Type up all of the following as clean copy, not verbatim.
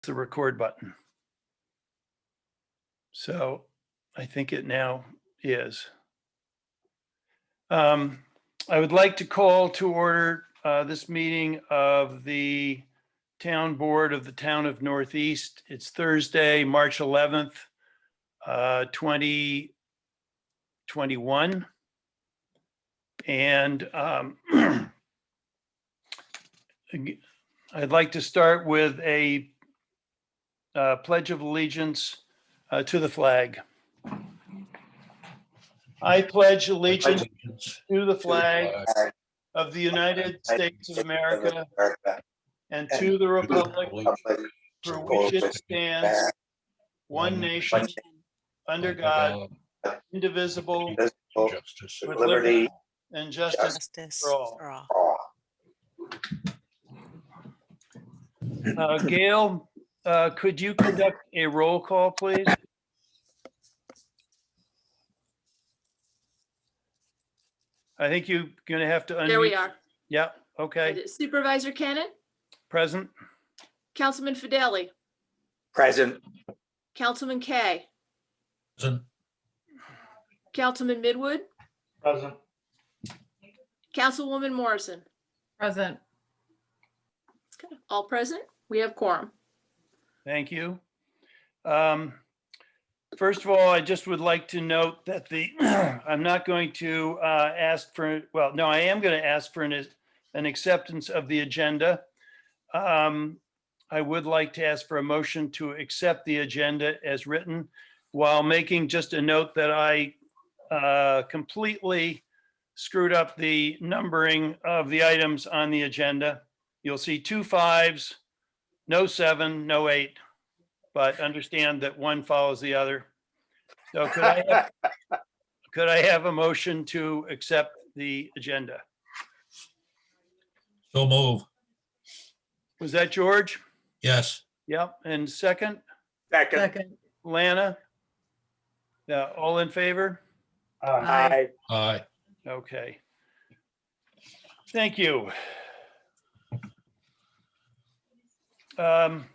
the record button. So I think it now is. I would like to call to order this meeting of the Town Board of the Town of Northeast. It's Thursday, March 11th, 2021. And I'd like to start with a pledge of allegiance to the flag. I pledge allegiance to the flag of the United States of America and to the republic for which it stands, one nation, under God, indivisible, with liberty and justice for all. Gail, could you conduct a roll call, please? I think you're going to have to unmute. There we are. Yeah, okay. Supervisor Cannon, Present. Councilman Fideli, Present. Councilman Kay, Present. Councilman Midwood, Present. Councilwoman Morrison. Present. Okay, all present. We have quorum. Thank you. First of all, I just would like to note that I'm not going to ask for, well, no, I am going to ask for an acceptance of the agenda. I would like to ask for a motion to accept the agenda as written, while making just a note that I completely screwed up the numbering of the items on the agenda. You'll see 2 5s, no 7, no 8, but understand that one follows the other. So could I have a motion to accept the agenda? So move. Was that George? Yes. Yep. And second, Second. Lana? Yeah, all in favor? Aye. Aye. Okay. Thank you. I've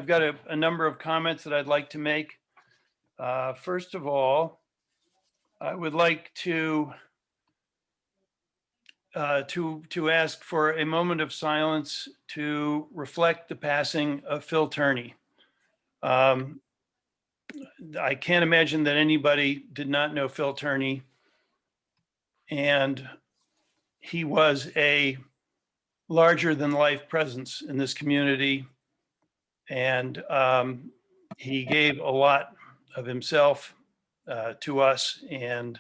got a number of comments that I'd like to make. First of all, I would like to ask for a moment of silence to reflect the passing of Phil Turney. I can't imagine that anybody did not know Phil Turney, and he was a larger than life presence in this community, and he gave a lot of himself to us, and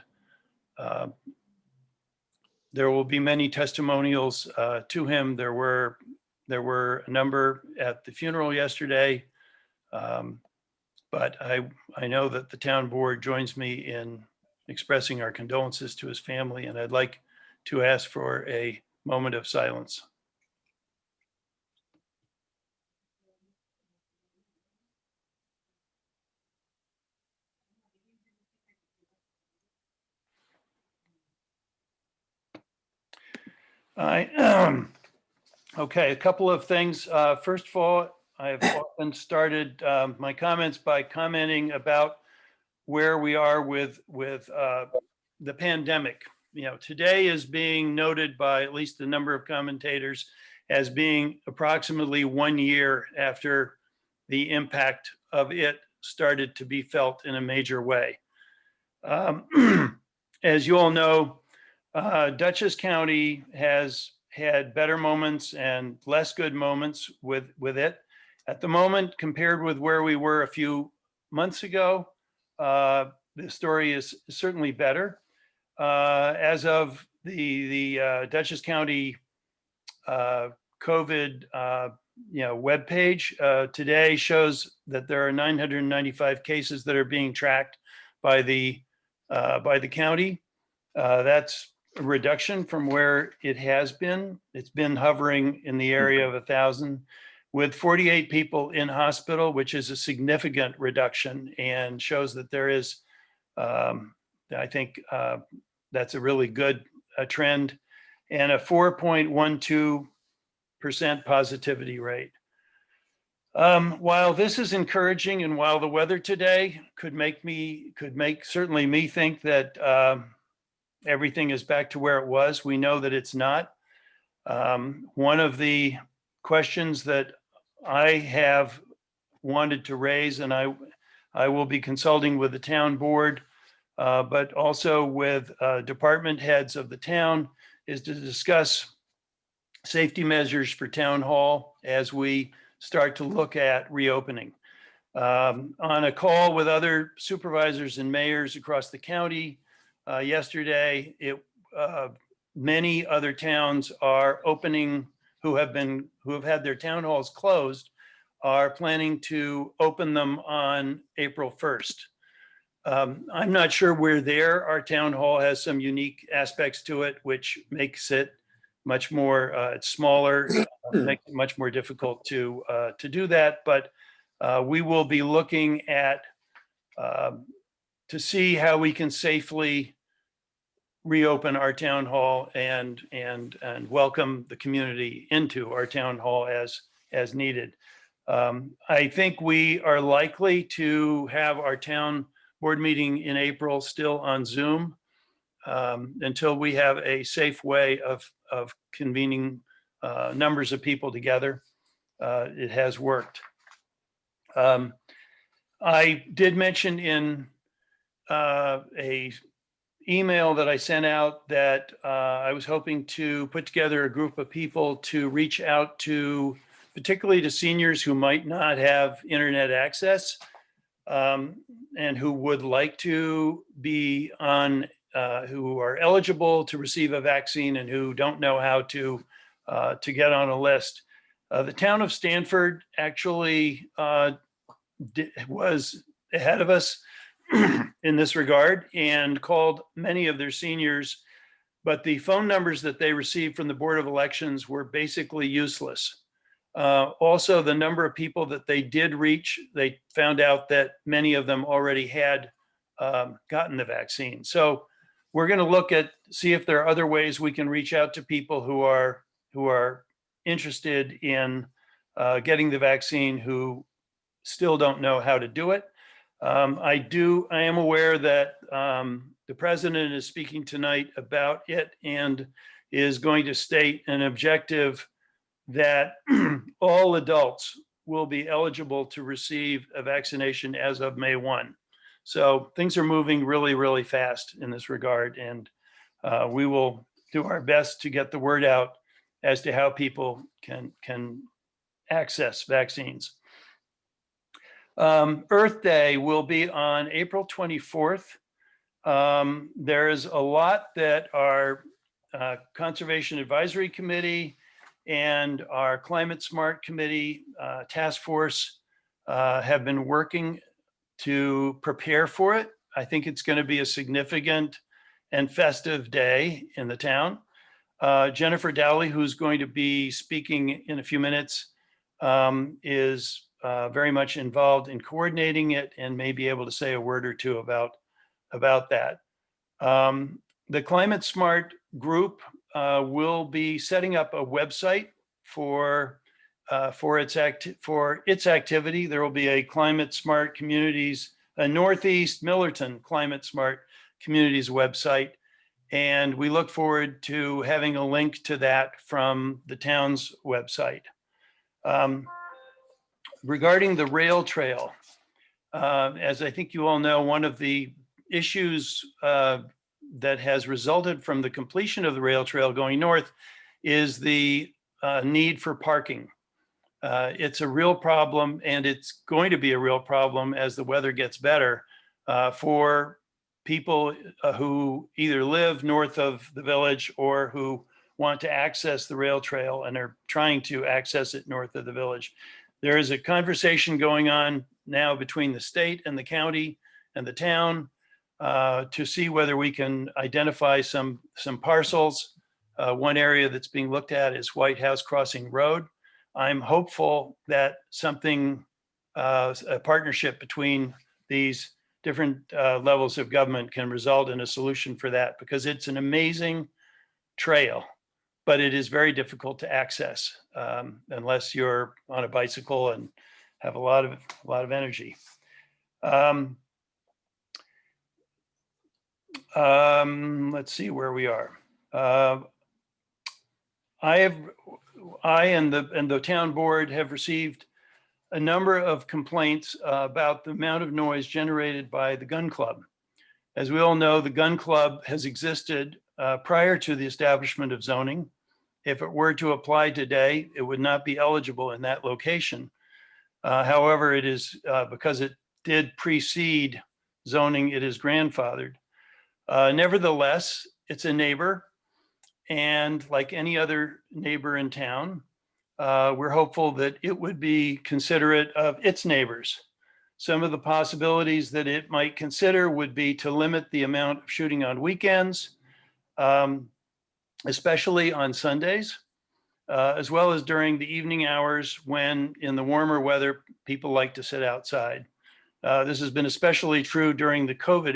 there will be many testimonials to him. There were a number at the funeral yesterday, but I know that the town board joins me in expressing our condolences to his family, and I'd like to ask for a moment of silence. Okay, a couple of things. First of all, I've often started my comments by commenting about where we are with the pandemic. You know, today is being noted by at least a number of commentators as being approximately 1 year after the impact of it started to be felt in a major way. As you all know, Dutchess County has had better moments and less good moments with it. At the moment, compared with where we were a few months ago, the story is certainly better. As of the Dutchess County COVID webpage today shows that there are 995 cases that are being tracked by the county. That's a reduction from where it has been. It's been hovering in the area of 1,000, with 48 people in hospital, which is a significant reduction and shows that there is, I think that's a really good trend, and a 4.12 positivity rate. While this is encouraging and while the weather today could make certainly me think that everything is back to where it was, we know that it's not. One of the questions that I have wanted to raise, and I will be consulting with the town board, but also with department heads of the town, is to discuss safety measures for town hall as we start to look at reopening. On a call with other supervisors and mayors across the county yesterday, many other towns are opening who have had their town halls closed are planning to open them on April 1st. I'm not sure we're there. Our town hall has some unique aspects to it, which makes it much more, it's smaller, makes it much more difficult to do that. But we will be looking at to see how we can safely reopen our town hall and welcome the community into our town hall as needed. I think we are likely to have our town board meeting in April still on Zoom until we have a safe way of convening numbers of people together. It has worked. I did mention in a email that I sent out that I was hoping to put together a group of people to reach out to, particularly to seniors who might not have internet access and who would like to be on, who are eligible to receive a vaccine and who don't know how to get on a list. The town of Stanford actually was ahead of us in this regard and called many of their seniors, but the phone numbers that they received from the Board of Elections were basically useless. Also, the number of people that they did reach, they found out that many of them already had gotten the vaccine. So we're going to look at, see if there are other ways we can reach out to people who are interested in getting the vaccine who still don't know how to do it. I am aware that the president is speaking tonight about it and is going to state an objective that all adults will be eligible to receive a vaccination as of May 1. So things are moving really, really fast in this regard. And we will do our best to get the word out as to how people can access vaccines. Earth Day will be on April 24th. There is a lot that our Conservation Advisory Committee and our Climate Smart Committee task force have been working to prepare for it. I think it's going to be a significant and festive day in the town. Jennifer Dowley, who's going to be speaking in a few minutes, is very much involved in coordinating it and may be able to say a word or two about that. The Climate Smart group will be setting up a website for its activity. There will be a Climate Smart Communities, a Northeast Millerton Climate Smart Communities website. And we look forward to having a link to that from the town's website. Regarding the rail trail, as I think you all know, one of the issues that has resulted from the completion of the rail trail going north is the need for parking. It's a real problem, and it's going to be a real problem as the weather gets better for people who either live north of the village or who want to access the rail trail and are trying to access it north of the village. There is a conversation going on now between the state and the county and the town to see whether we can identify some parcels. One area that's being looked at is White House Crossing Road. I'm hopeful that a partnership between these different levels of government can result in a solution for that, because it's an amazing trail but it is very difficult to access unless you're on a bicycle and have a lot of energy. Let's see where we are. I and the town board have received a number of complaints about the amount of noise generated by the gun club. As we all know, the gun club has existed prior to the establishment of zoning. If it were to apply today, it would not be eligible in that location. However, it is because it did precede zoning, it is grandfathered. Nevertheless, it's a neighbor, and like any other neighbor in town, we're hopeful that it would be considerate of its neighbors. Some of the possibilities that it might consider would be to limit the amount of shooting on weekends, especially on Sundays, as well as during the evening hours when in the warmer weather, people like to sit outside. This has been especially true during the COVID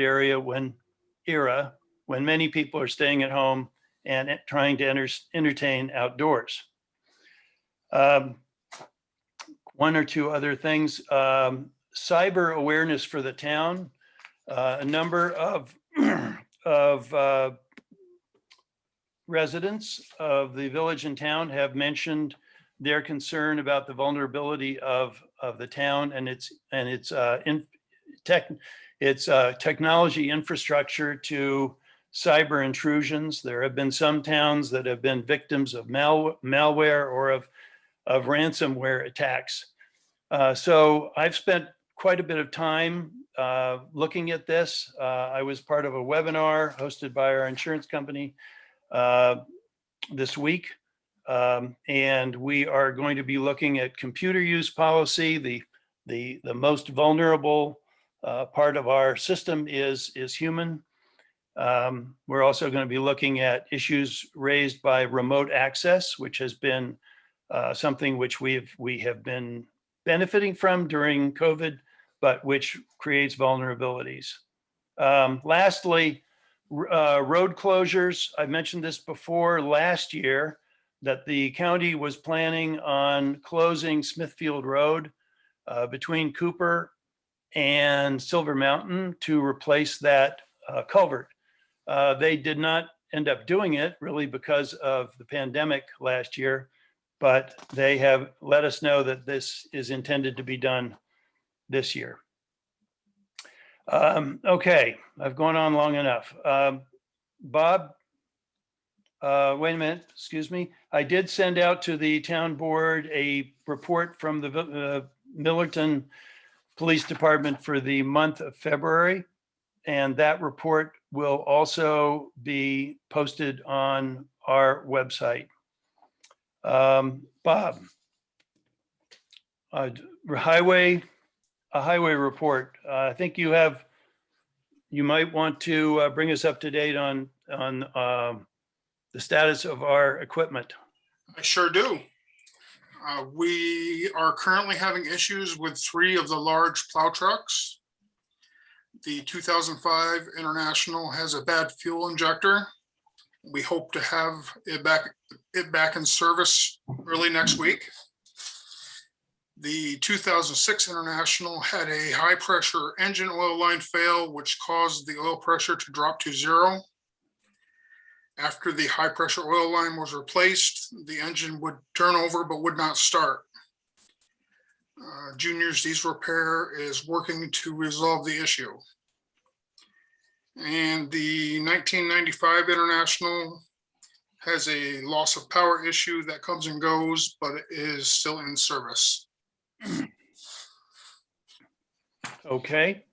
era when many people are staying at home and trying to entertain outdoors. One or two other things. Cyber awareness for the town. A number of residents of the village and town have mentioned their concern about the vulnerability of the town and its technology infrastructure to cyber intrusions. There have been some towns that have been victims of malware or of ransomware attacks. So I've spent quite a bit of time looking at this. I was part of a webinar hosted by our insurance company this week. And we are going to be looking at computer use policy. The most vulnerable part of our system is human. We're also going to be looking at issues raised by remote access, which has been something which we have been benefiting from during COVID, but which creates vulnerabilities. Lastly, road closures. I mentioned this before last year that the county was planning on closing Smithfield Road between Cooper and Silver Mountain to replace that culvert. They did not end up doing it really because of the pandemic last year, but they have let us know that this is intended to be done this year. Okay, I've gone on long enough. Bob, wait a minute, excuse me. I did send out to the town board a report from the Millerton Police Department for the month of February. And that report will also be posted on our website. Bob, a highway report. I think you might want to bring us up to date on the status of our equipment. I sure do. We are currently having issues with 3 of the large plow trucks. The 2005 International has a bad fuel injector. We hope to have it back in service early next week. The 2006 International had a high pressure engine oil line fail, which caused the oil pressure to drop to 0. After the high pressure oil line was replaced, the engine would turn over but would not start. Junior's Diesel Repair is working to resolve the issue. And the 1995 International has a loss of power issue that comes and goes, but it is still in service. Okay.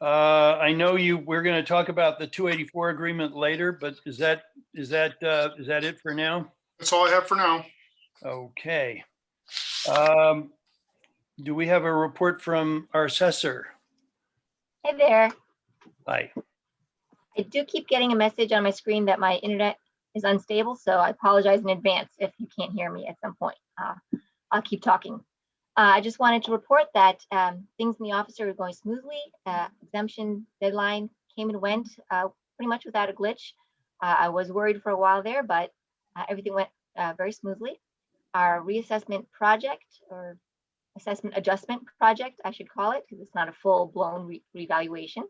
I know we're going to talk about the 284 agreement later, but is that it for now? That's all I have for now. Okay. Do we have a report from our assessor? Hey there. Hi. I do keep getting a message on my screen that my internet is unstable, so I apologize in advance if you can't hear me at some point. I'll keep talking. I just wanted to report that things in the office are going smoothly. Exemption deadline came and went pretty much without a glitch. I was worried for a while there, but everything went very smoothly. Our reassessment project, or assessment adjustment project, I should call it, because it's not a full-blown reevaluation.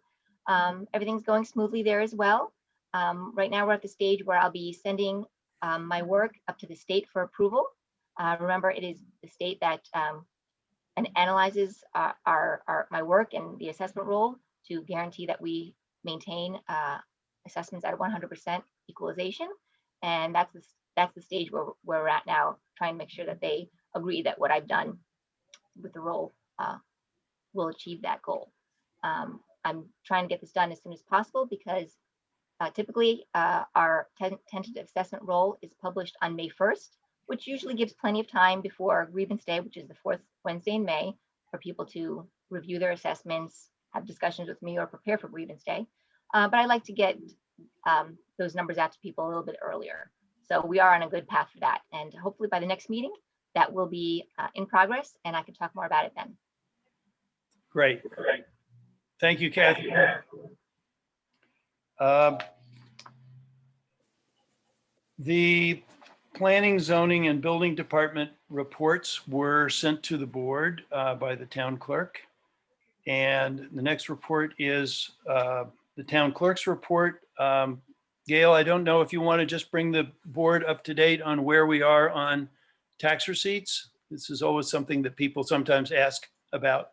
Everything's going smoothly there as well. Right now, we're at the stage where I'll be sending my work up to the state for approval. Remember, it is the state that and analyzes my work and the assessment role to guarantee that we maintain assessments at 100% equalization. And that's the stage where we're at now, trying to make sure that they agree that what I've done with the role will achieve that goal. I'm trying to get this done as soon as possible because typically our tentative assessment role is published on May 1st, which usually gives plenty of time before grievance day, which is the 4th Wednesday in May, for people to review their assessments, have discussions with me, or prepare for grievance day. But I like to get those numbers out to people a little bit earlier. So we are on a good path for that. And hopefully by the next meeting, that will be in progress and I can talk more about it then. Great. Thank you, Kathy. The planning, zoning, and building department reports were sent to the board by the town clerk. And the next report is the town clerk's report. Gail, I don't know if you want to just bring the board up to date on where we are on tax receipts. This is always something that people sometimes ask about.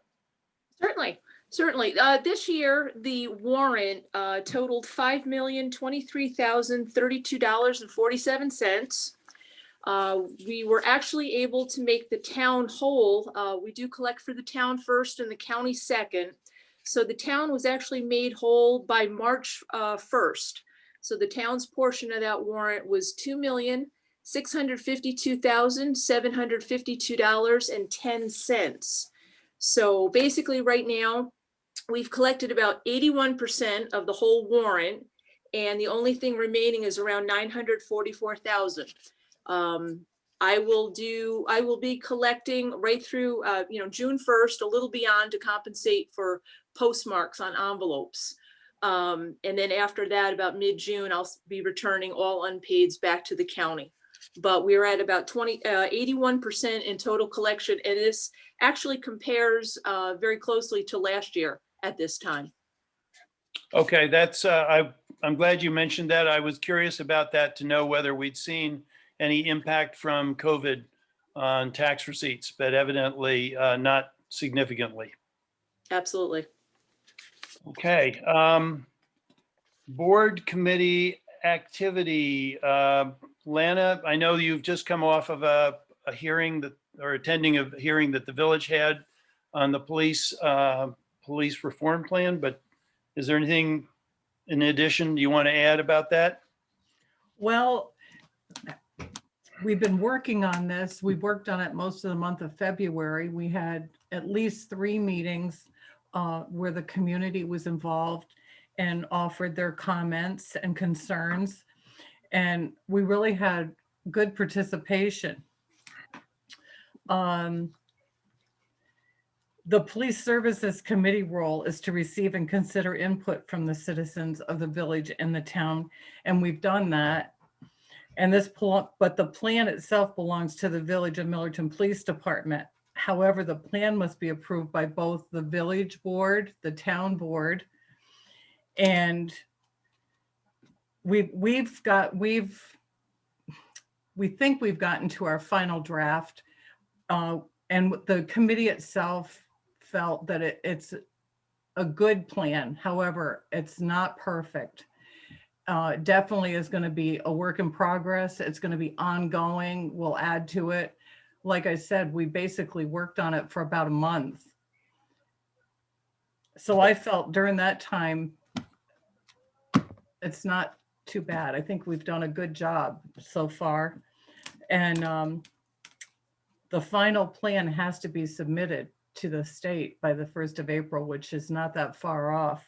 Certainly. This year, the warrant totaled $5,023,032.47. We were actually able to make the town whole. We do collect for the town first and the county second. So the town was actually made whole by March 1st. So the town's portion of that warrant was $2,652,752.10. So basically right now, we've collected about 81% of the whole warrant, and the only thing remaining is around $944,000. I will be collecting right through June 1st, a little beyond, to compensate for postmarks on envelopes. And then after that, about mid-June, I'll be returning all unpaids back to the county. But we're at about 81% in total collection, and this actually compares very closely to last year at this time. Okay, that's, I'm glad you mentioned that. I was curious about that to know whether we'd seen any impact from COVID on tax receipts, but evidently not significantly. Absolutely. Okay. Board committee activity. Lana, I know you've just come off of a hearing that, or attending a hearing that the village had on the police reform plan, but is there anything in addition you want to add about that? Well, we've been working on this. We worked on it most of the month of February. We had at least 3 meetings where the community was involved and offered their comments and concerns. And we really had good participation. The Police Services Committee role is to receive and consider input from the citizens of the village and the town, and we've done that. And but the plan itself belongs to the Village of Millerton Police Department. However, the plan must be approved by both the village board, the town board, and we think we've gotten to our final draft, and the committee itself felt that it's a good plan. However, it's not perfect. Definitely is going to be a work in progress. It's going to be ongoing. We'll add to it. Like I said, we basically worked on it for about a month. So I felt during that time, it's not too bad. I think we've done a good job so far. And the final plan has to be submitted to the state by the 1st of April, which is not that far off.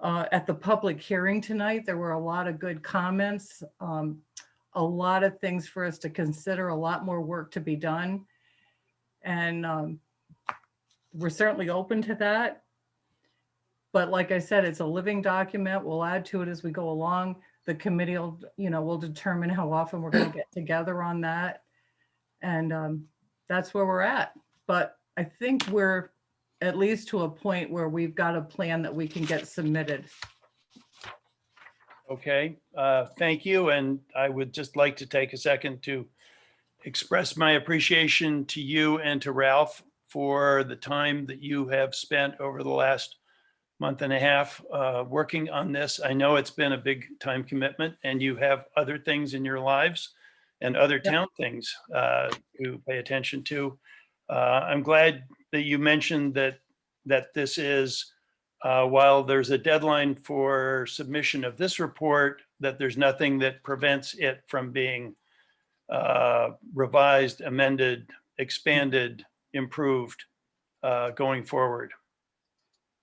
At the public hearing tonight, there were a lot of good comments, a lot of things for us to consider, a lot more work to be done. And we're certainly open to that. But like I said, it's a living document. We'll add to it as we go along. the committee will, will determine how often we're going to get together on that. And that's where we're at. But I think we're at least to a point where we've got a plan that we can get submitted. Okay, thank you. And I would just like to take a second to express my appreciation to you and to Ralph for the time that you have spent over the last month and a half working on this. I know it's been a big time commitment and you have other things in your lives and other Yep. town things to pay attention to. I'm glad that you mentioned that this is, while there's a deadline for submission of this report, that there's nothing that prevents it from being revised, amended, expanded, improved going forward.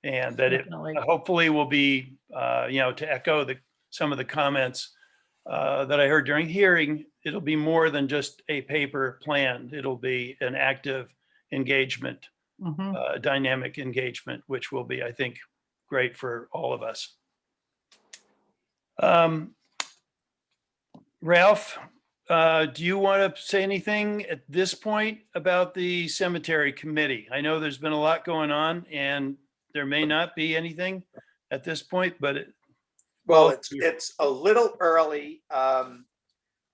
And that it Definitely. hopefully will be, to echo some of the comments that I heard during hearing, it'll be more than just a paper plan. It'll be an active engagement, Mhm. dynamic engagement, which will be, I think, great for all of us. Ralph, do you want to say anything at this point about the cemetery committee? I know there's been a lot going on and there may not be anything at this point, but Well, it's a little early.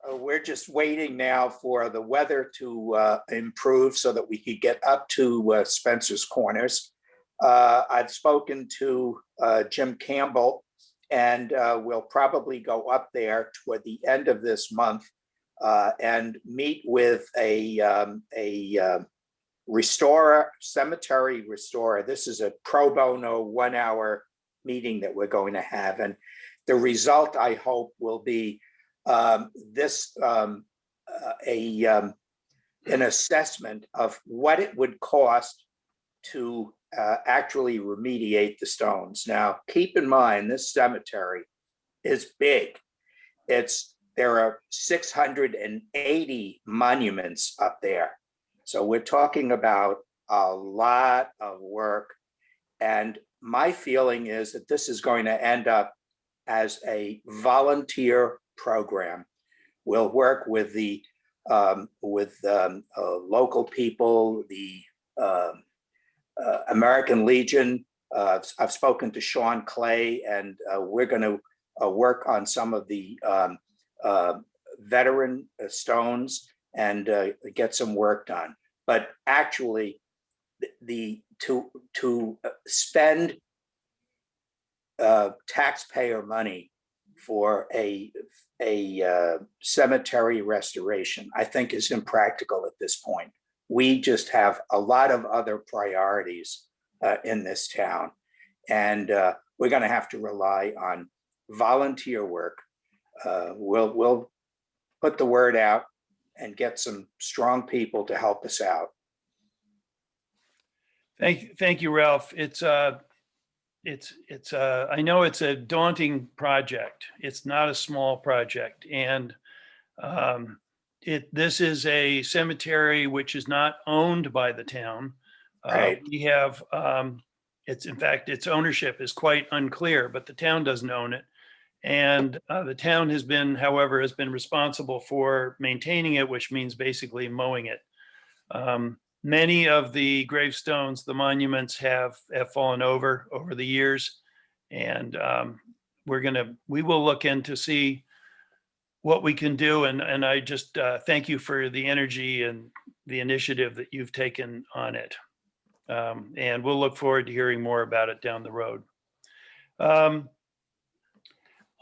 We're just waiting now for the weather to improve so that we could get up to Spencer's Corners. I've spoken to Jim Campbell, and we'll probably go up there toward the end of this month and meet with a restorer, cemetery restorer. This is a pro bono 1 hour meeting that we're going to have. And the result, I hope, will be an assessment of what it would cost to actually remediate the stones. Now, keep in mind, this cemetery is big. There are 680 monuments up there. So we're talking about a lot of work. And my feeling is that this is going to end up as a volunteer program. We'll work with the local people, the American Legion. I've spoken to Sean Clay, and we're going to work on some of the veteran stones and get some work done. But actually, to spend taxpayer money for a cemetery restoration, I think is impractical at this point. We just have a lot of other priorities in this town, and we're going to have to rely on volunteer work. We'll put the word out and get some strong people to help us out. thank you, Ralph. I know it's a daunting project. It's not a small project. And this is a cemetery which is not owned by the town. Right. We have, in fact, its ownership is quite unclear, but the town doesn't own it. And the town has been responsible for maintaining it, which means basically mowing it. Many of the gravestones, the monuments have fallen over the years. And we will look in to see what we can do. And I just thank you for the energy and the initiative that you've taken on it. And we'll look forward to hearing more about it down the road.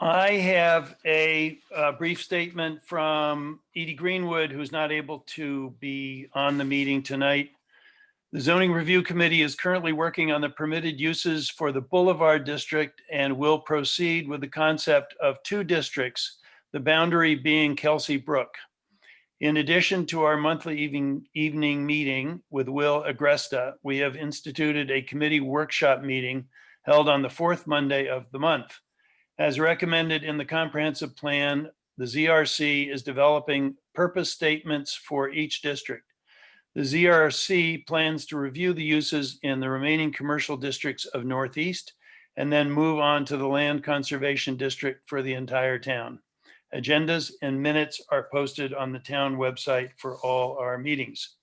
I have a brief statement from Edie Greenwood, who's not able to be on the meeting tonight. The Zoning Review Committee is currently working on the permitted uses for the Boulevard District and will proceed with the concept of 2 districts, the boundary being Kelsey Brook. In addition to our monthly evening meeting with Will Agresta, we have instituted a committee workshop meeting held on the 4th Monday of the month. As recommended in the comprehensive plan, the ZRC is developing purpose statements for each district. The ZRC plans to review the uses in the remaining commercial districts of Northeast and then move on to the Land Conservation District for the entire town. Agendas and minutes are posted on the town website for all our meetings.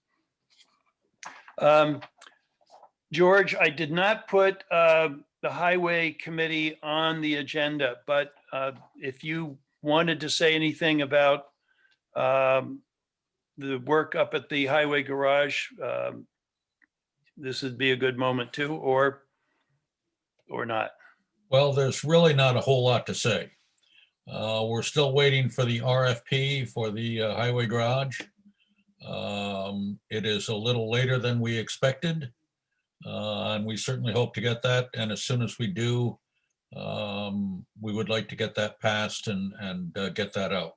George, I did not put the Highway Committee on the agenda, but if you wanted to say anything about the work up at the highway garage, this would be a good moment too, or not. Well, there's really not a whole lot to say. We're still waiting for the RFP for the highway garage. It is a little later than we expected, and we certainly hope to get that. And as soon as we do, we would like to get that passed and get that out.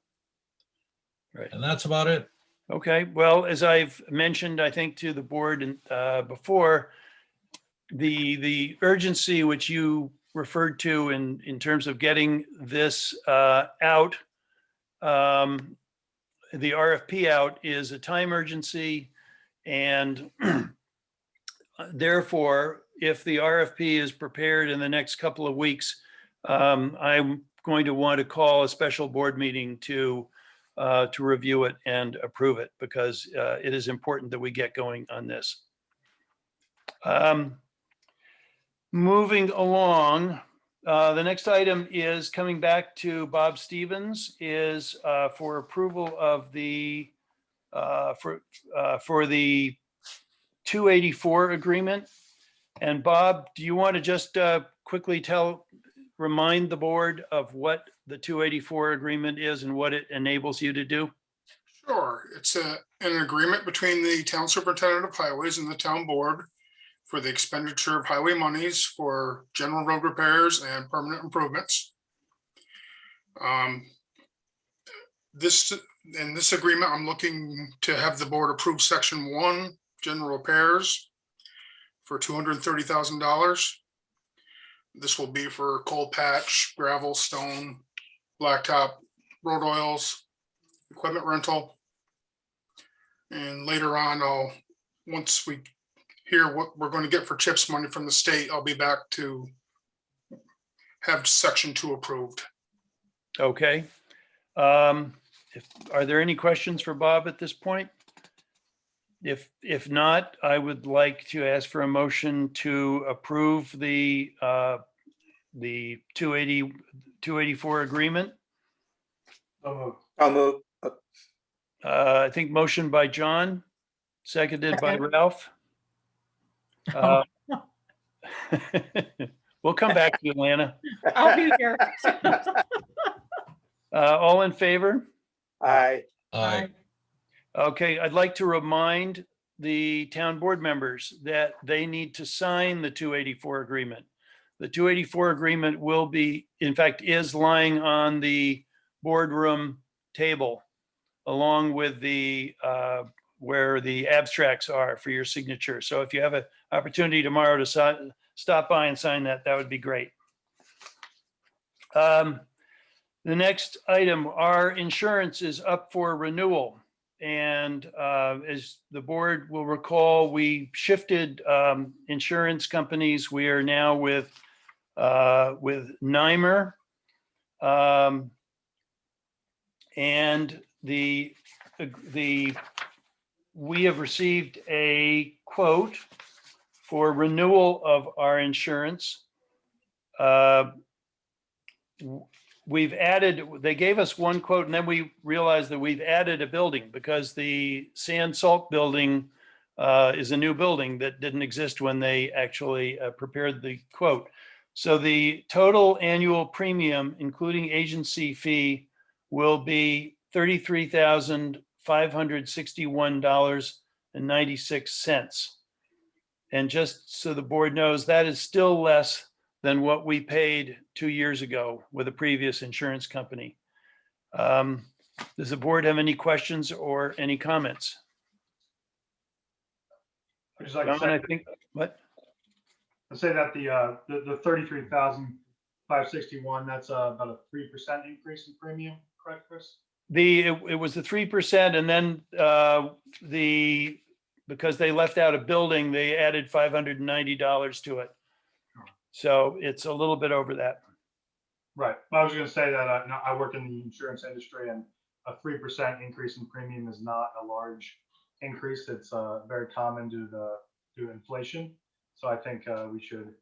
Right. And that's about it. Okay, well, as I've mentioned, I think to the board before, the urgency which you referred to in terms of getting this out, the RFP out, is a time urgency. And therefore, if the RFP is prepared in the next couple of weeks, I'm going to want to call a special board meeting to review it and approve it, because it is important that we get going on this. Moving along, the next item is coming back to Bob Stevens, is for approval of the for the 284 agreement. And Bob, do you want to just quickly remind the board of what the 284 agreement is and what it enables you to do? Sure. It's an agreement between the town superintendent of highways and the town board for the expenditure of highway monies for general road repairs and permanent improvements. In this agreement, I'm looking to have the board approve section 1, general repairs, for $230,000. This will be for coal patch, gravel, stone, blacktop, road oils, equipment rental. And later on, once we hear what we're going to get for CHIPS money from the state, I'll be back to have section 2 approved. Okay. Are there any questions for Bob at this point? If not, I would like to ask for a motion to approve the 284 agreement. I'll move. I think motion by John, seconded by Ralph. We'll come back to you, Lana. I'll be here. All in favor? Aye. Aye. Okay, I'd like to remind the town board members that they need to sign the 284 agreement. The 284 agreement will be, in fact, is lying on the boardroom table along with the where the abstracts are for your signature. So if you have an opportunity tomorrow to stop by and sign that, that would be great. The next item, our insurance is up for renewal. And as the board will recall, we shifted insurance companies. We are now with Nymer. And we have received a quote for renewal of our insurance. We've added, they gave us one quote, and then we realized that we've added a building because the sand salt building is a new building that didn't exist when they actually prepared the quote. So the total annual premium, including agency fee, will be $33,561.96. And just so the board knows, that is still less than what we paid 2 years ago with a previous insurance company. Does the board have any questions or any comments? I'd just like John, to say, I think, what? I'd say that the 33,561, that's about a 3% increase in premium, correct, Chris? It was the 3%, and then because they left out a building, they added $590 to it. So it's a little bit over that. Right. I was gonna say that I work in the insurance industry, and a 3% increase in premium is not a large increase. It's very common due to inflation. So I think we should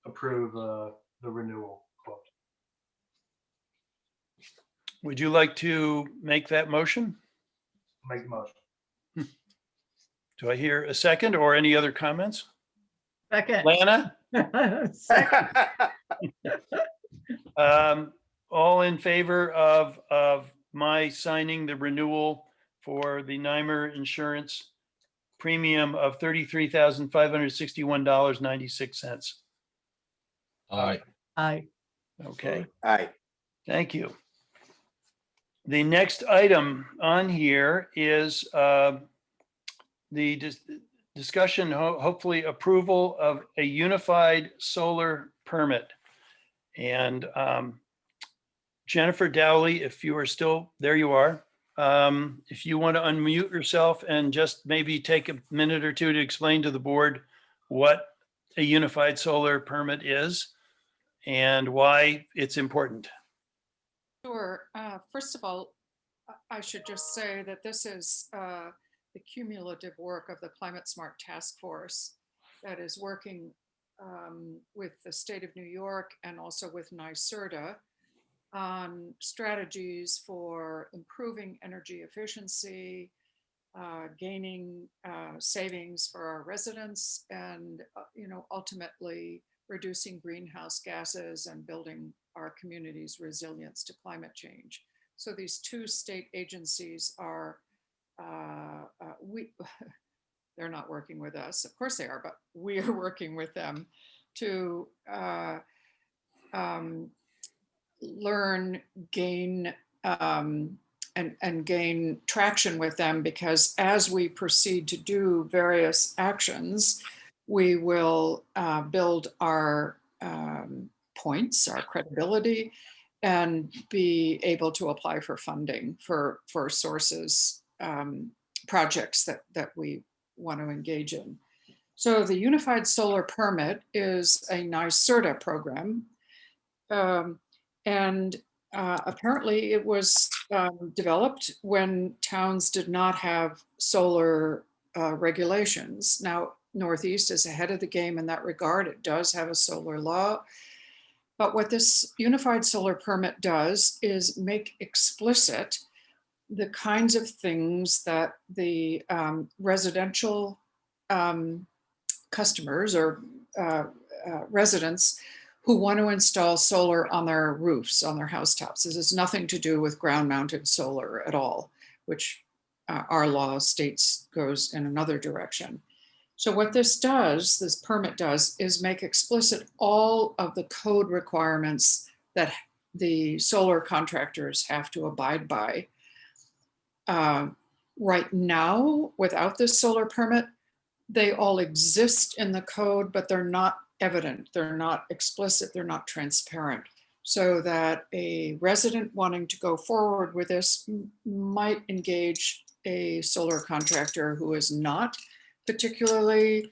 approve the renewal quote. Would you like to make that motion? Make the motion. Do I hear a second or any other comments? Second. Lana, Second. all in favor of my signing the renewal for the Nymer Insurance premium of $33,561.96. Aye. Aye. Okay, Aye. thank you. The next item on here is the discussion, hopefully approval of a unified solar permit. And Jennifer Dowley, if you are still, there you are. If you want to unmute yourself and just maybe take a minute or two to explain to the board what a unified solar permit is and why it's important. Sure. First of all, I should just say that this is the cumulative work of the Climate Smart Task Force that is working with the state of New York and also with NYSERDA on strategies for improving energy efficiency, gaining savings for our residents, and ultimately reducing greenhouse gases and building our community's resilience to climate change. So these two state agencies are, they're not working with us. Of course they are, but we are working with them to learn, gain, and gain traction with them, because as we proceed to do various actions, we will build our points, our credibility, and be able to apply for funding for sources, projects that we want to engage in. So the Unified Solar Permit is a NYSERDA program. And apparently it was developed when towns did not have solar regulations. Now, Northeast is ahead of the game in that regard. It does have a solar law. But what this Unified Solar Permit does is make explicit the kinds of things that the residential customers or residents who want to install solar on their roofs, on their housetops. This has nothing to do with ground-mounted solar at all, which our law states goes in another direction. So what this does, this permit does, is make explicit all of the code requirements that the solar contractors have to abide by. Right now, without this solar permit, they all exist in the code, but they're not evident, they're not explicit, they're not transparent. So that a resident wanting to go forward with this might engage a solar contractor who is not particularly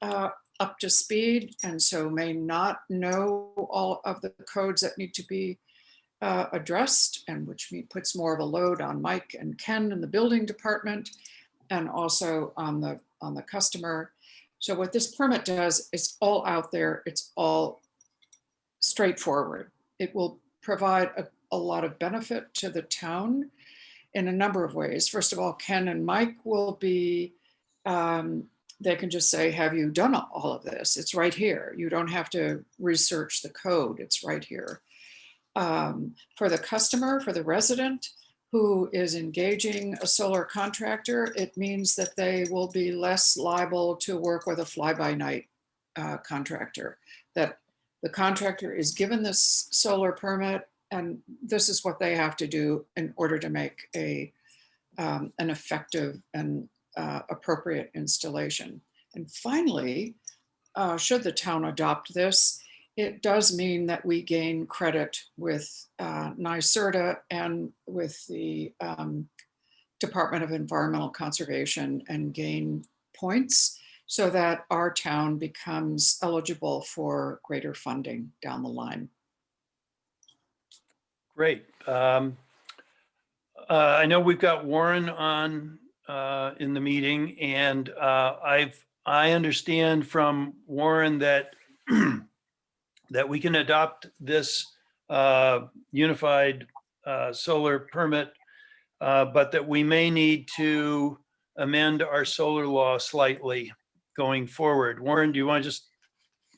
up to speed, and so may not know all of the codes that need to be addressed, and which puts more of a load on Mike and Ken in the building department, and also on the customer. So what this permit does, it's all out there, it's all straightforward. It will provide a lot of benefit to the town in a number of ways. First of all, Ken and Mike will be, they can just say, have you done all of this? It's right here. You don't have to research the code, it's right here. For the customer, for the resident who is engaging a solar contractor, it means that they will be less liable to work with a fly-by-night contractor. That the contractor is given this solar permit, and this is what they have to do in order to make an effective and appropriate installation. And finally, should the town adopt this, it does mean that we gain credit with NYSERDA and with the Department of Environmental Conservation, and gain points so that our town becomes eligible for greater funding down the line. Great. I know we've got Warren on in the meeting, and I understand from Warren that that we can adopt this unified solar permit, but that we may need to amend our solar law slightly going forward. Warren, do you want to just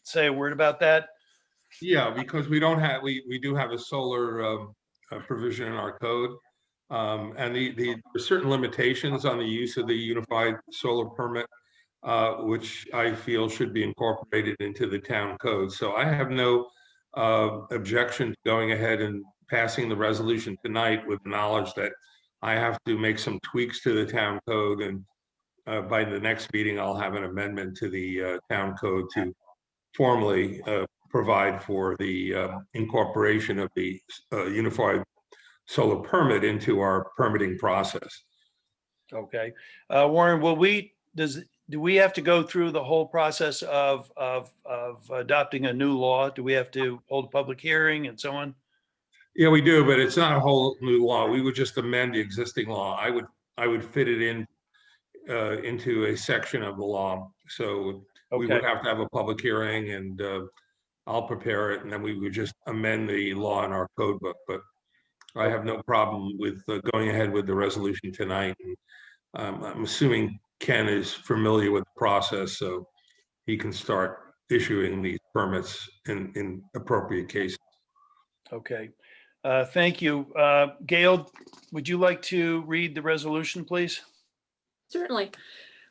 say a word about that? Yeah, because we don't have, we do have a solar provision in our code. And there's certain limitations on the use of the unified solar permit, which I feel should be incorporated into the town code. So I have no objection to going ahead and passing the resolution tonight with the knowledge that I have to make some tweaks to the town code, and by the next meeting, I'll have an amendment to the town code to formally provide for the incorporation of the unified solar permit into our permitting process. Okay. Warren, do we have to go through the whole process of adopting a new law? Do we have to hold a public hearing and so on? Yeah, we do, but it's not a whole new law. We would just amend the existing law. I would fit it in into a section of the law. So we would Okay. have to have a public hearing, and I'll prepare it, and then we would just amend the law in our code book. But I have no problem with going ahead with the resolution tonight. And I'm assuming Ken is familiar with the process, so he can start issuing these permits in appropriate cases. Okay. Thank you. Gail, would you like to read the resolution, please? Certainly.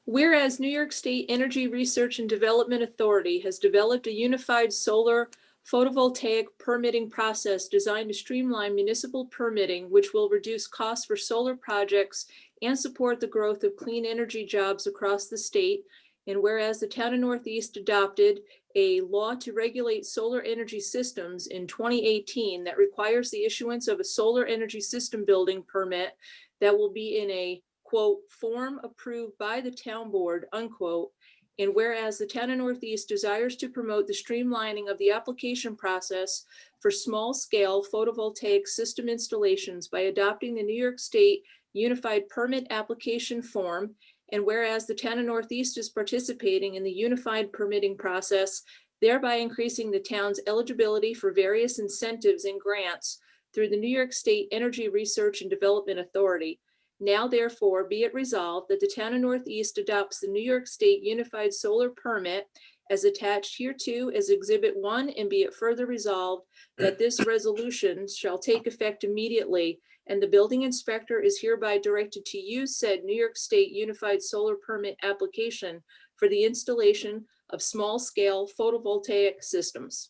Whereas New York State Energy Research and Development Authority has developed a unified solar photovoltaic permitting process designed to streamline municipal permitting, which will reduce costs for solar projects and support the growth of clean energy jobs across the state. And whereas the town of Northeast adopted a law to regulate solar energy systems in 2018 that requires the issuance of a solar energy system building permit that will be in a quote, form approved by the town board, unquote. And whereas the town of Northeast desires to promote the streamlining of the application process for small scale photovoltaic system installations by adopting the New York State Unified Permit Application Form. And whereas the town of Northeast is participating in the unified permitting process, thereby increasing the town's eligibility for various incentives and grants through the New York State Energy Research and Development Authority. Now therefore be it resolved that the town of Northeast adopts the New York State Unified Solar Permit as attached hereto as Exhibit 1, and be it further resolved that this resolution shall take effect immediately, and the building inspector is hereby directed to use said New York State Unified Solar Permit application for the installation of small-scale photovoltaic systems.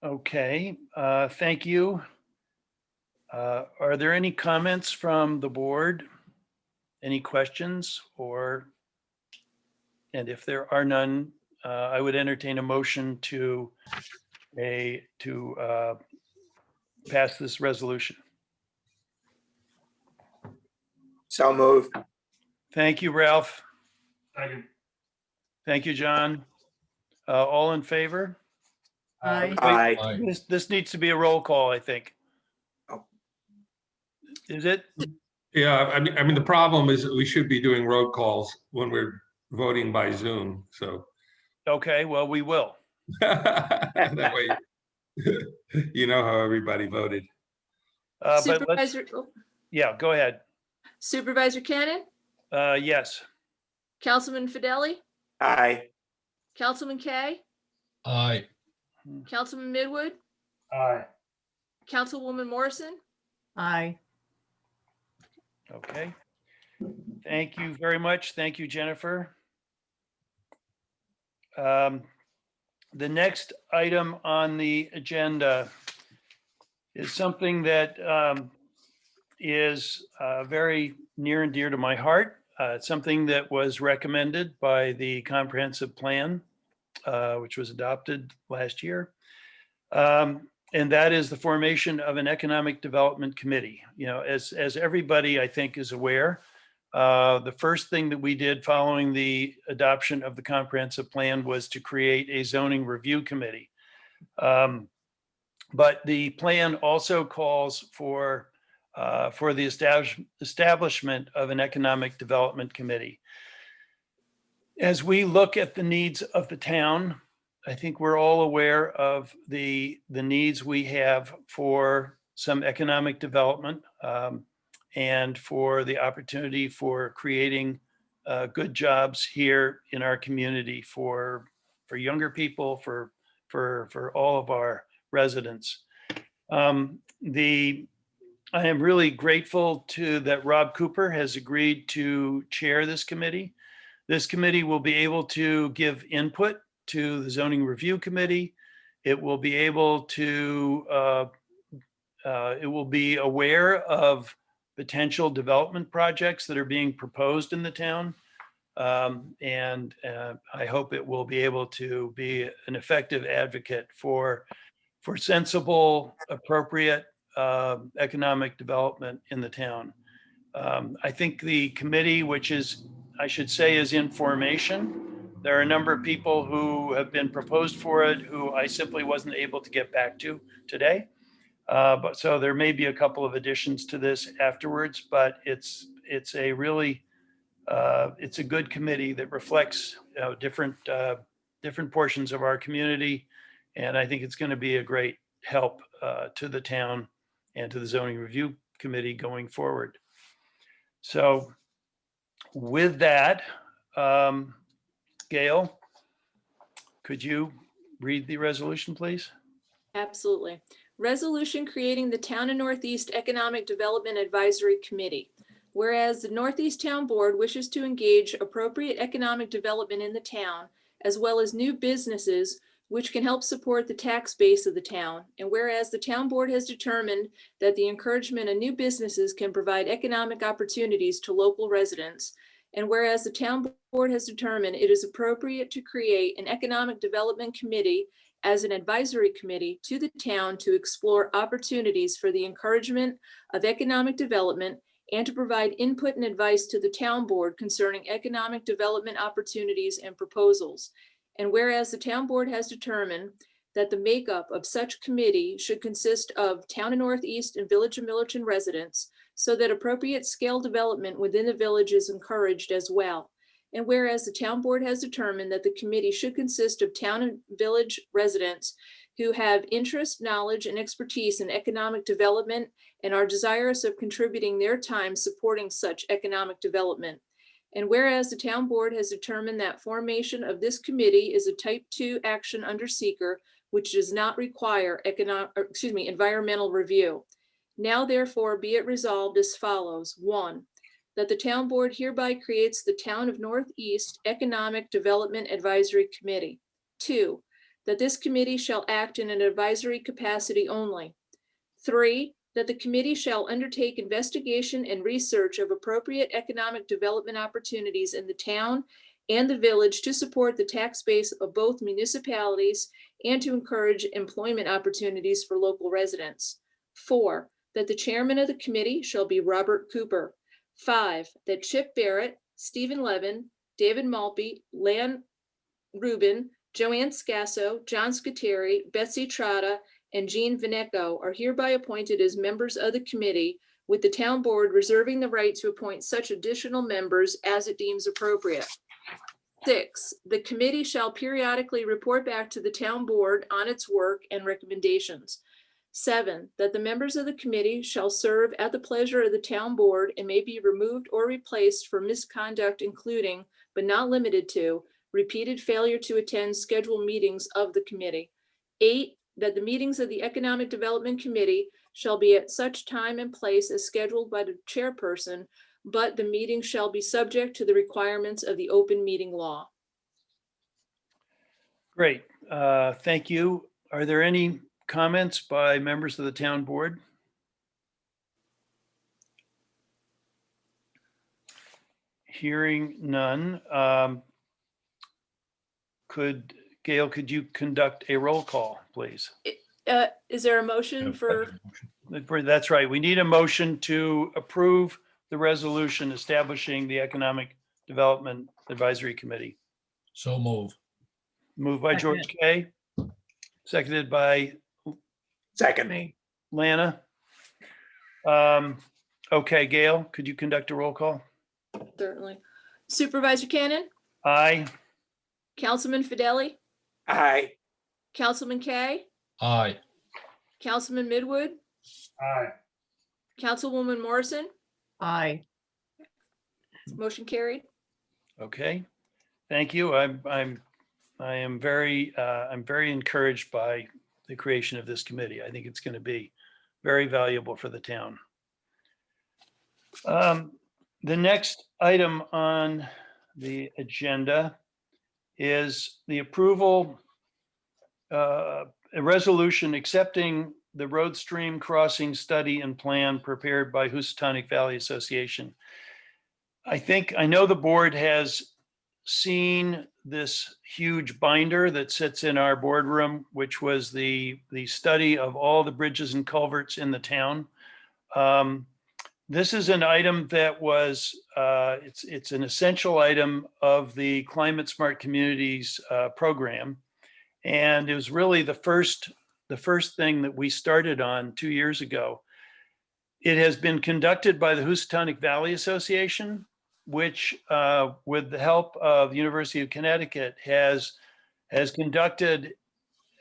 Okay, thank you. Are there any comments from the board? Any questions and if there are none, I would entertain a motion to pass this resolution. So moved. Thank you, Ralph. Second. Thank you, John. All in favor? Aye. Aye. Aye. This needs to be a roll call, I think. Oh. Is it? Yeah, I mean, the problem is that we should be doing road calls when we're voting by Zoom, so. Okay, well, we will. That way, you know how everybody voted. But let's, Supervisor, yeah, go ahead. Supervisor Cannon, Yes. Councilman Fideli, Aye. Councilman Kay, Aye. Councilman Midwood, Aye. Councilwoman Morrison. Aye. Okay. Thank you very much. Thank you, Jennifer. The next item on the agenda is something that is very near and dear to my heart. It's something that was recommended by the comprehensive plan, which was adopted last year. And that is the formation of an economic development committee. You know, as everybody I think is aware, The first thing that we did following the adoption of the comprehensive plan was to create a zoning review committee. But the plan also calls for the establishment of an economic development committee. As we look at the needs of the town, I think we're all aware of the needs we have for some economic development and for the opportunity for creating good jobs here in our community for younger people, for all of our residents. I am really grateful that Rob Cooper has agreed to chair this committee. This committee will be able to give input to the zoning review committee. It will be able to, it will be aware of potential development projects that are being proposed in the town. And I hope it will be able to be an effective advocate for sensible, appropriate economic development in the town. I think the committee, which is, I should say, is in formation. There are a number of people who have been proposed for it who I simply wasn't able to get back to today. But so there may be a couple of additions to this afterwards, but it's a really, it's a good committee that reflects different portions of our community. And I think it's going to be a great help to the town and to the zoning review committee going forward. So with that, Gail, could you read the resolution, please? Absolutely. Resolution creating the Town of Northeast Economic Development Advisory Committee. Whereas the Northeast Town Board wishes to engage appropriate economic development in the town, as well as new businesses which can help support the tax base of the town. And whereas the town board has determined that the encouragement of new businesses can provide economic opportunities to local residents. And whereas the town board has determined it is appropriate to create an economic development committee as an advisory committee to the town to explore opportunities for the encouragement of economic development and to provide input and advice to the town board concerning economic development opportunities and proposals. And whereas the town board has determined that the makeup of such committee should consist of Town of Northeast and Village of Millerton residents, so that appropriate scale development within the village is encouraged as well. And whereas the town board has determined that the committee should consist of town and village residents who have interest, knowledge, and expertise in economic development and are desirous of contributing their time supporting such economic development. And whereas the town board has determined that formation of this committee is a type 2 action under seeker, which does not require environmental review. Now therefore be it resolved as follows. 1, that the town board hereby creates the Town of Northeast Economic Development Advisory Committee. 2, that this committee shall act in an advisory capacity only. 3, that the committee shall undertake investigation and research of appropriate economic development opportunities in the town and the village to support the tax base of both municipalities and to encourage employment opportunities for local residents. 4, that the chairman of the committee shall be Robert Cooper. 5, that Chip Barrett, Stephen Levin, David Maltby, Lan Rubin, Joanne Scasso, John Scuteri, Betsy Trotta, and Jean Vineco are hereby appointed as members of the committee, with the town board reserving the right to appoint such additional members as it deems appropriate. 6, the committee shall periodically report back to the town board on its work and recommendations. 7, that the members of the committee shall serve at the pleasure of the town board and may be removed or replaced for misconduct, including, but not limited to, repeated failure to attend scheduled meetings of the committee. 8, that the meetings of the Economic Development Committee shall be at such time and place as scheduled by the chairperson, but the meeting shall be subject to the requirements of the open meeting law. Great. Thank you. Are there any comments by members of the town board? Hearing none. Gail, could you conduct a roll call, please? Is there a motion for, That's right. We need a motion to approve the resolution establishing the Economic Development Advisory Committee? So move. Moved by George Kay, seconded by Second, Me. Lana. Okay, Gail, could you conduct a roll call? Certainly. Supervisor Cannon, Aye. Councilman Fideli, aye. Councilman Kay, Aye. Councilman Midwood, Aye. Councilwoman Morrison, Aye. motion carried. Okay, thank you. I am very encouraged by the creation of this committee. I think it's going to be very valuable for the town. The next item on the agenda is the approval, a resolution accepting the road stream crossing study and plan prepared by Housatonic Valley Association. I know the board has seen this huge binder that sits in our boardroom, which was the study of all the bridges and culverts in the town. This is an item that was, it's an essential item of the Climate Smart Communities program. And it was really the first thing that we started on 2 years ago. It has been conducted by the Housatonic Valley Association, which with the help of the University of Connecticut has conducted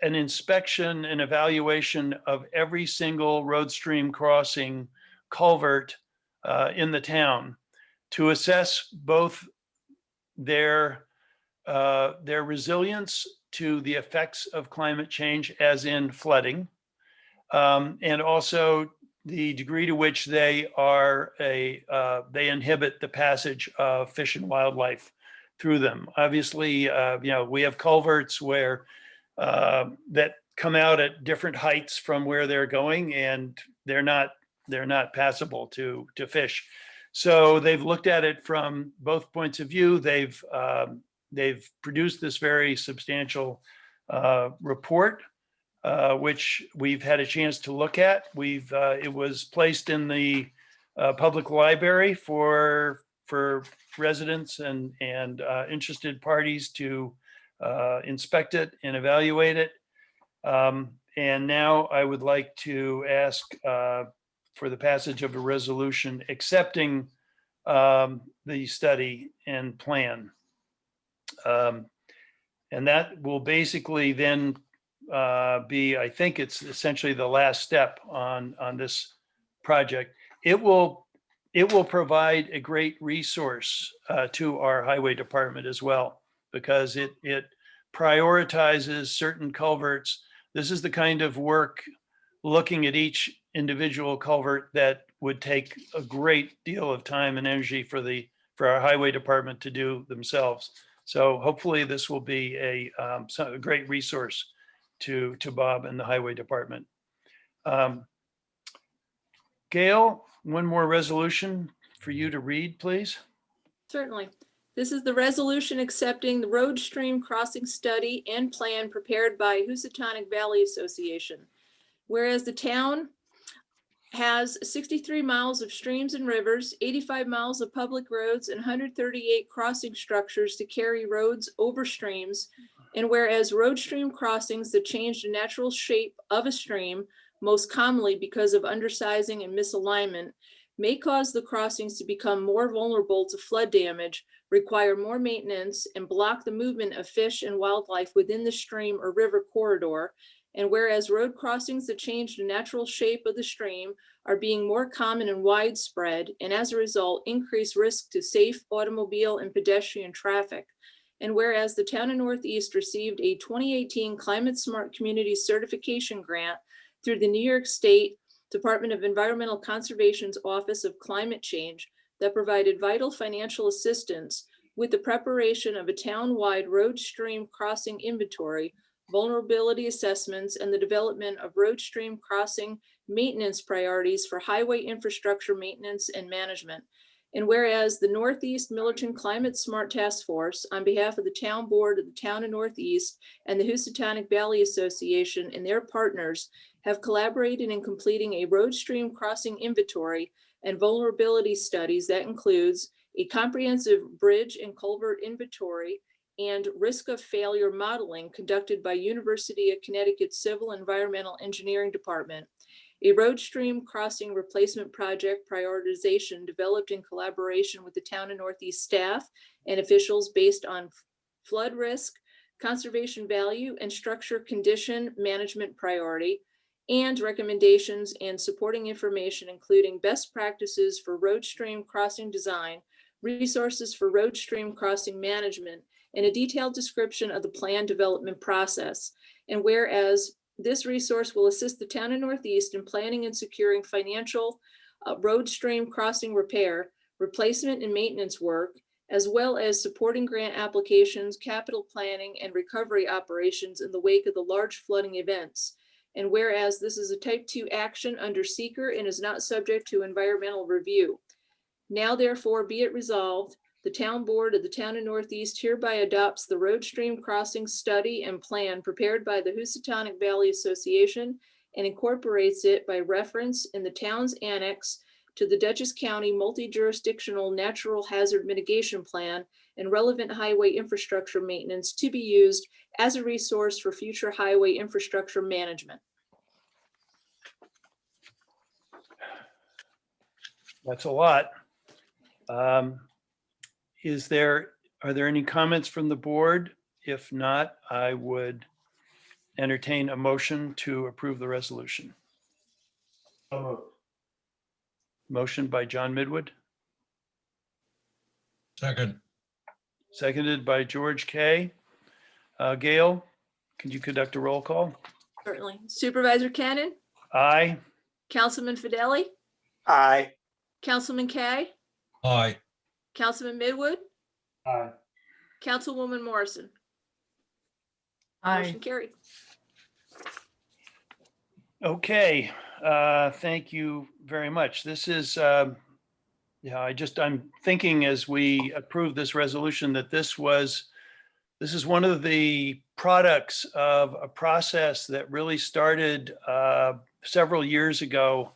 an inspection and evaluation of every single road stream crossing culvert in the town to assess both their resilience to the effects of climate change, as in flooding, and also the degree to which they inhibit the passage of fish and wildlife through them. Obviously, we have culverts where that come out at different heights from where they're going, and they're not passable to fish. So they've looked at it from both points of view. They've produced this very substantial report, which we've had a chance to look at. It was placed in the public library for residents and interested parties to inspect it and evaluate it. And now I would like to ask for the passage of a resolution accepting the study and plan. And that will basically then be, I think it's essentially the last step on this project. It will provide a great resource to our highway department as well, because it prioritizes certain culverts. This is the kind of work, looking at each individual culvert, that would take a great deal of time and energy for our highway department to do themselves. So hopefully this will be a great resource to Bob and the highway department. Gail, one more resolution for you to read, please. Certainly. This is the resolution accepting the road stream crossing study and plan prepared by Housatonic Valley Association. Whereas the town has 63 miles of streams and rivers, 85 miles of public roads, and 138 crossing structures to carry roads over streams. And whereas road stream crossings that change the natural shape of a stream, most commonly because of undersizing and misalignment, may cause the crossings to become more vulnerable to flood damage, require more maintenance, and block the movement of fish and wildlife within the stream or river corridor. And whereas road crossings that change the natural shape of the stream are being more common and widespread, and as a result, increase risk to safe automobile and pedestrian traffic. And whereas the town of Northeast received a 2018 Climate Smart Communities Certification Grant through the New York State Department of Environmental Conservation's Office of Climate Change that provided vital financial assistance with the preparation of a town-wide road stream crossing inventory, vulnerability assessments, and the development of road stream crossing maintenance priorities for highway infrastructure maintenance and management. And whereas the Northeast Millerton Climate Smart Task Force, on behalf of the town board of the town of Northeast and the Housatonic Valley Association and their partners, have collaborated in completing a road stream crossing inventory and vulnerability studies that includes a comprehensive bridge and culvert inventory and risk of failure modeling conducted by University of Connecticut Civil Environmental Engineering Department, a road stream crossing replacement project prioritization developed in collaboration with the Town of Northeast staff and officials based on flood risk, conservation value, and structure condition management priority, and recommendations and supporting information, including best practices for road stream crossing design, resources for road stream crossing management, and a detailed description of the plan development process. And whereas this resource will assist the Town of Northeast in planning and securing financial road stream crossing repair, replacement and maintenance work, as well as supporting grant applications, capital planning, and recovery operations in the wake of the large flooding events. And whereas this is a type 2 action under seeker and is not subject to environmental review. Now therefore be it resolved, the Town Board of the Town of Northeast hereby adopts the road stream crossing study and plan prepared by the Housatonic Valley Association and incorporates it by reference in the town's annex to the Dutchess County Multi-Jurisdictional Natural Hazard Mitigation Plan and relevant highway infrastructure maintenance to be used as a resource for future highway infrastructure management. That's a lot. Are there any comments from the board? If not, I would entertain a motion to approve the resolution. So moved. Motion by John Midwood, Second, seconded by George Kay. Gail, can you conduct a roll call? Certainly. Supervisor Cannon, Aye. Councilman Fideli, Aye. Councilman Kay, aye. Councilman Midwood, Aye. Councilwoman Morrison. Aye. Motion carried. Okay, thank you very much. This is, I'm thinking as we approve this resolution that this is one of the products of a process that really started several years ago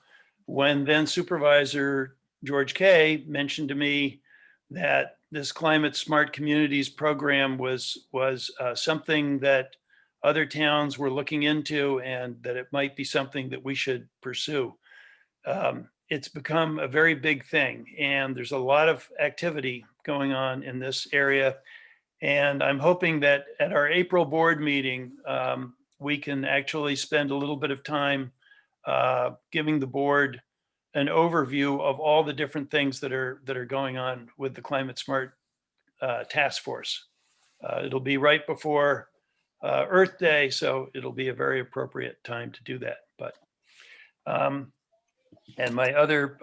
when then Supervisor George Kay mentioned to me that this Climate Smart Communities program was something that other towns were looking into and that it might be something that we should pursue. It's become a very big thing and there's a lot of activity going on in this area. And I'm hoping that at our April board meeting, we can actually spend a little bit of time giving the board an overview of all the different things that are going on with the Climate Smart Task Force. It'll be right before Earth Day, so it'll be a very appropriate time to do that. But and my other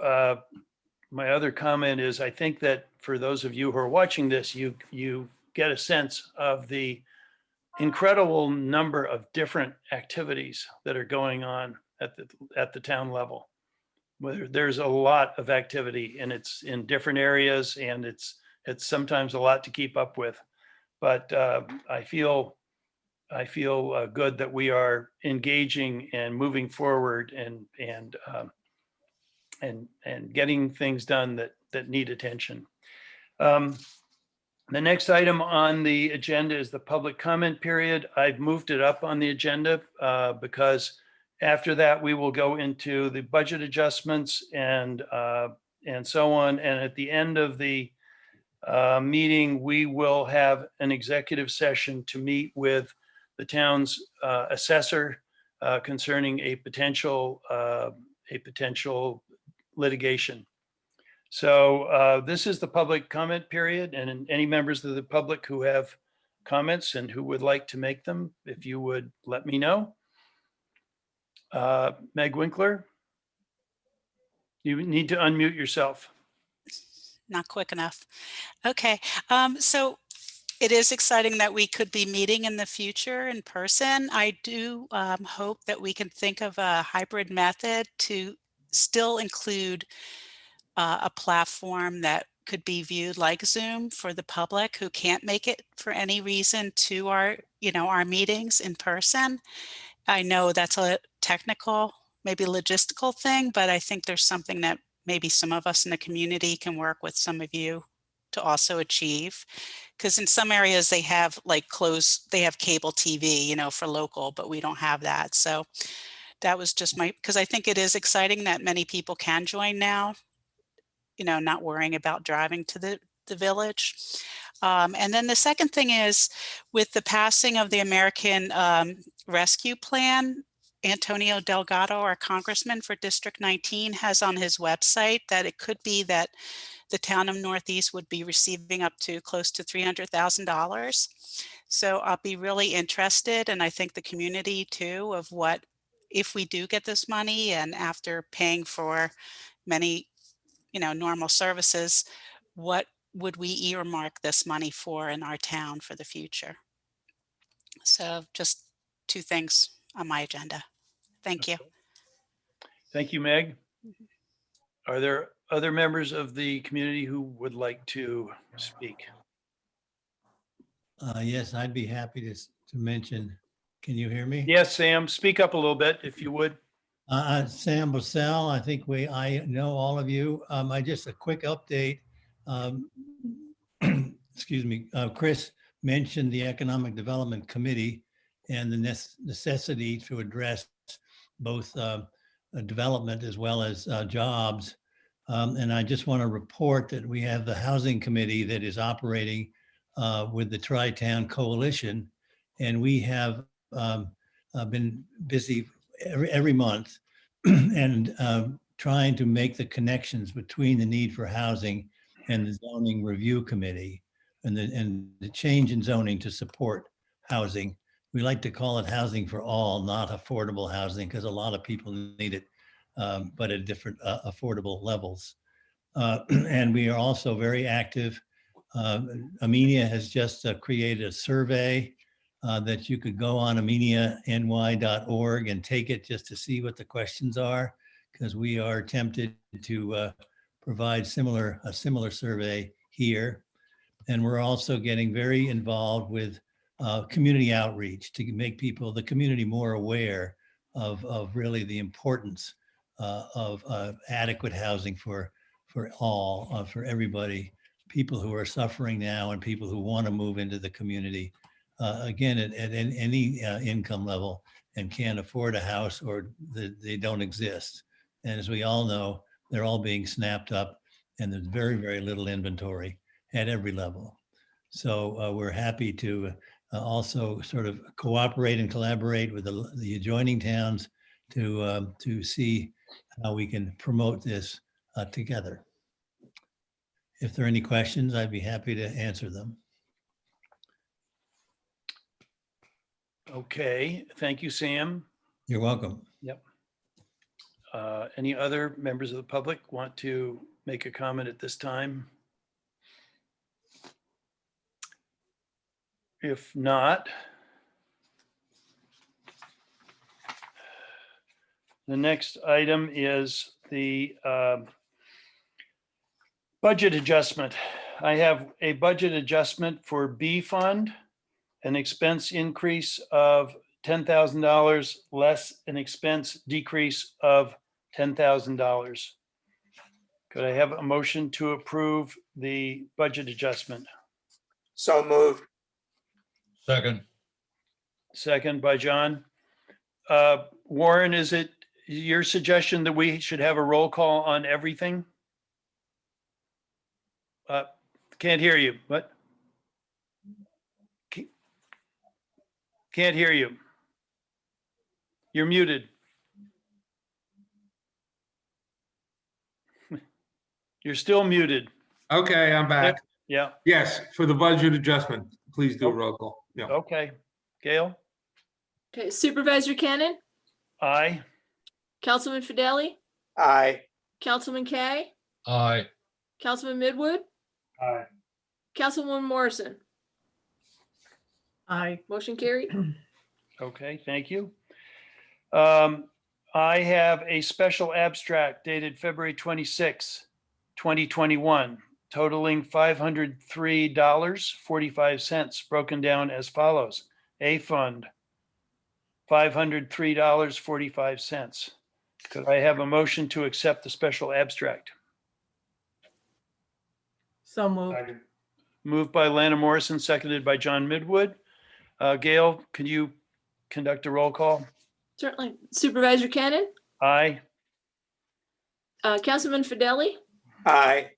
comment is, I think that for those of you who are watching this, you get a sense of the incredible number of different activities that are going on at the town level. Whether there's a lot of activity and it's in different areas and it's sometimes a lot to keep up with. But I feel good that we are engaging and moving forward and getting things done that need attention. The next item on the agenda is the public comment period. I've moved it up on the agenda because after that we will go into the budget adjustments and so on. And at the end of the meeting, we will have an executive session to meet with the town's assessor concerning a potential litigation. So this is the public comment period, and any members of the public who have comments and who would like to make them, if you would let me know. Meg Winkler, you need to unmute yourself. Not quick enough. Okay, so it is exciting that we could be meeting in the future in person. I do hope that we can think of a hybrid method to still include a platform that could be viewed like Zoom for the public who can't make it for any reason to our meetings in person. I know that's a technical, maybe logistical thing, but I think there's something that maybe some of us in the community can work with some of you to also achieve. Because in some areas they have like they have cable TV, you know, for local, but we don't have that. So that was just because I think it is exciting that many people can join now, you know, not worrying about driving to the village. And then the second thing is with the passing of the American Rescue Plan, Antonio Delgado, our congressman for District 19, has on his website that it could be that the town of Northeast would be receiving up to close to $300,000. So I'll be really interested, and I think the community too, of what, if we do get this money and after paying for many, you know, normal services, what would we earmark this money for in our town for the future? So just two things on my agenda. Thank you. Thank you, Meg. Are there other members of the community who would like to speak? Yes, I'd be happy to mention. Can you hear me? Yes, Sam, speak up a little bit if you would. Sam Bussell, I think I know all of you. I just a quick update. Excuse me, Chris mentioned the Economic Development Committee and the necessity to address both development as well as jobs. And I just want to report that we have the Housing Committee that is operating with the Tri-Town Coalition. And we have been busy every month and trying to make the connections between the need for housing and the Zoning Review Committee and the change in zoning to support housing. We like to call it housing for all, not affordable housing, because a lot of people need it, but at different affordable levels. And we are also very active. Amenia has just created a survey that you could go on ameniany.org and take it just to see what the questions are, because we are tempted to provide a similar survey here. And we're also getting very involved with community outreach to make the community more aware of really the importance of adequate housing for all, for everybody, people who are suffering now and people who want to move into the community, again, at any income level and can't afford a house or they don't exist. And as we all know, they're all being snapped up and there's very, very little inventory at every level. So we're happy to also sort of cooperate and collaborate with the adjoining towns to see how we can promote this together. If there are any questions, I'd be happy to answer them. Okay, thank you, Sam. You're welcome. Yep. Any other members of the public want to make a comment at this time? If not, the next item is the budget adjustment. I have a budget adjustment for B fund, an expense increase of $10,000 less an expense decrease of $10,000. Could I have a motion to approve the budget adjustment? So moved. Second. Second by John. Warren, is it your suggestion that we should have a roll call on everything? Can't hear you. What? Can't hear you. You're muted. You're still muted. Okay, I'm back. Yeah. Yes, for the budget adjustment, please do a roll call. Yeah. Okay. Gail? Okay, Supervisor Cannon, Aye. Councilman Fideli, Aye. Councilman Kay, Aye. Councilman Midwood, Aye. Councilwoman Morrison. Aye. Motion carried. Okay, thank you. I have a special abstract dated February 26, 2021, totaling $503.45, broken down as follows. A fund, $503.45. Could I have a motion to accept the special abstract? So moved. Second. Moved by Lana Morrison, seconded by John Midwood. Gail, can you conduct a roll call? Certainly. Supervisor Cannon, Aye. Councilman Fideli, Aye.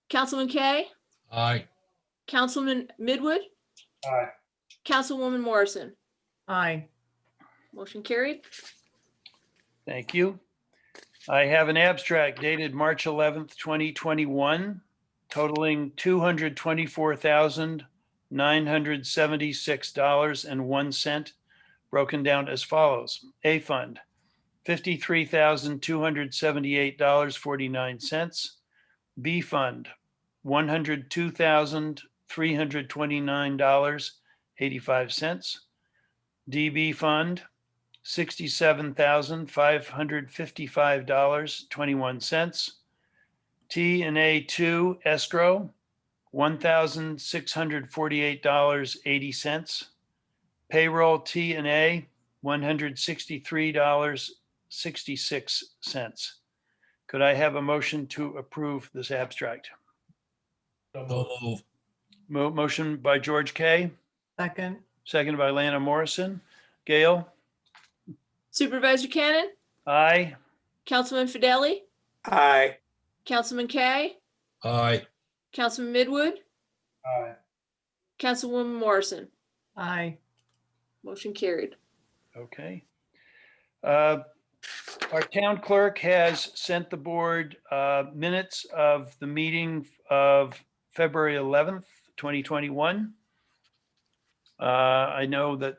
Councilman Kay, Aye. Councilman Midwood, Aye. Councilwoman Morrison. Aye. Motion carried. Thank you. I have an abstract dated March 11th, 2021, totaling $224,976.01, broken down as follows. A fund, $53,278.49. B fund, $102,329.85. DB fund, $67,555.21. T and A two escrow, $1,648.80. Payroll T and A, $163.66. Could I have a motion to approve this abstract? So move. Motion by George K, Second. seconded by Lana Morrison. Gail? Supervisor Cannon, Aye. Councilman Fideli, Aye. Councilman Kay, Aye. Councilman Midwood, Aye. Councilwoman Morrison. Aye. Motion carried. Okay. Our town clerk has sent the board minutes of the meeting of February 11th, 2021. I know that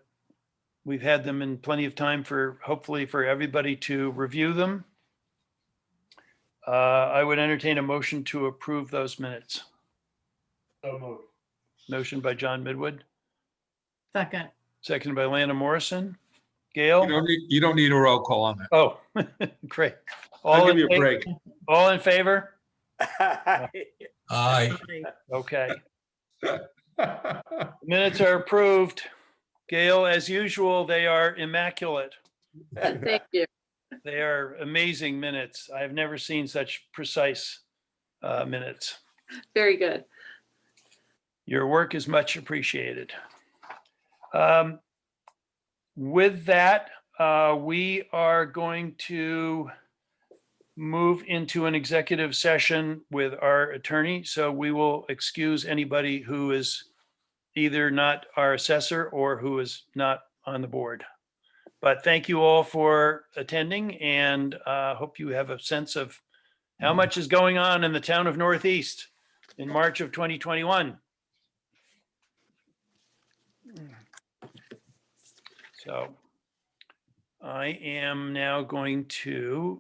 we've had them in plenty of time for, hopefully for everybody to review them. I would entertain a motion to approve those minutes. So moved. Motion by John Midwood, Second. seconded by Lana Morrison. You Gail? you don't need a roll call on that. Oh, great. I'll All give in you a fa- break. All in favor? Aye. Aye. Okay. Minutes are approved. Gail, as usual, they are immaculate. Thank you. They are amazing minutes. I've never seen such precise minutes. Very good. Your work is much appreciated. With that, we are going to move into an executive session with our attorney. So we will excuse anybody who is either not our assessor or who is not on the board. But thank you all for attending, and hope you have a sense of how much is going on in the town of Northeast in March of 2021. So I am now going to